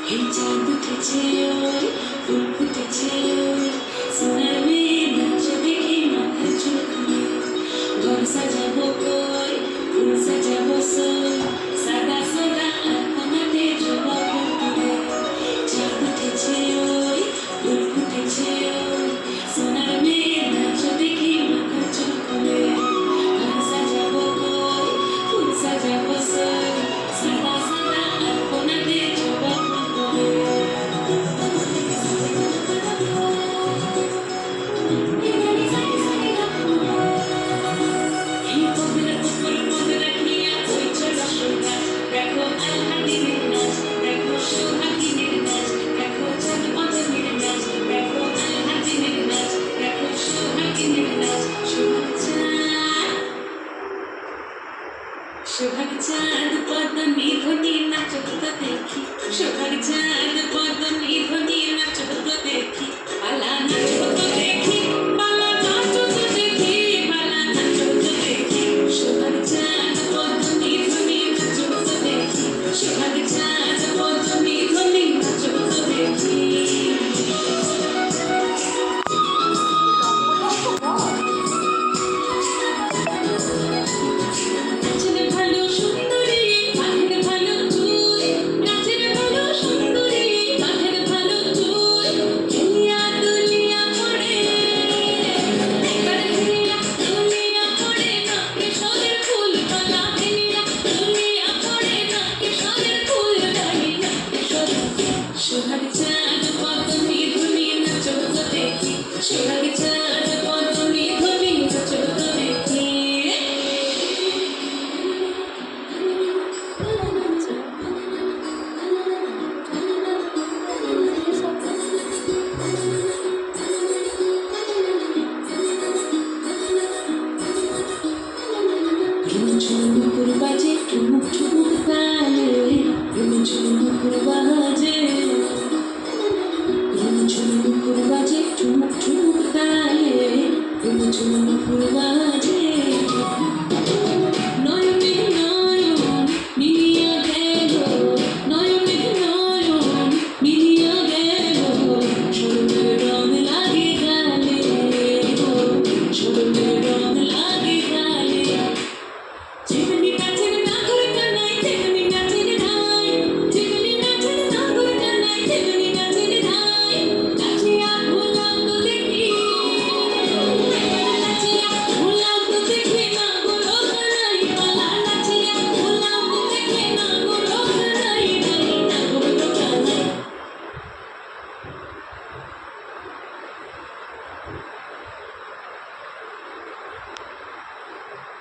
এই চাঁদ উঠেছে ওই ফুল ফুটেছে ওই সোনার মেয়ে নাচ দেখি মাথার চুল খুলে ঘর সাজাবো কই ফুল সাজাবো সই সাদা সাদা আলপনাতে জবা ফুল তুলে চাঁদ উঠেছে ওই ফুল ফুটেছে ওই সোনার মেয়ে নাচ দেখি মাথার চুল খুলে ঘর সাজাবো কই ফুল সাজাবো সই সাদা সাদা আলপনাতে জবা ফুল সোহাগ চাঁদ পদ্মী ধ্বনি নাচত দেখি সোহাগ চাঁদ পদ্মী ধ্বনি নাচত দেখি আলা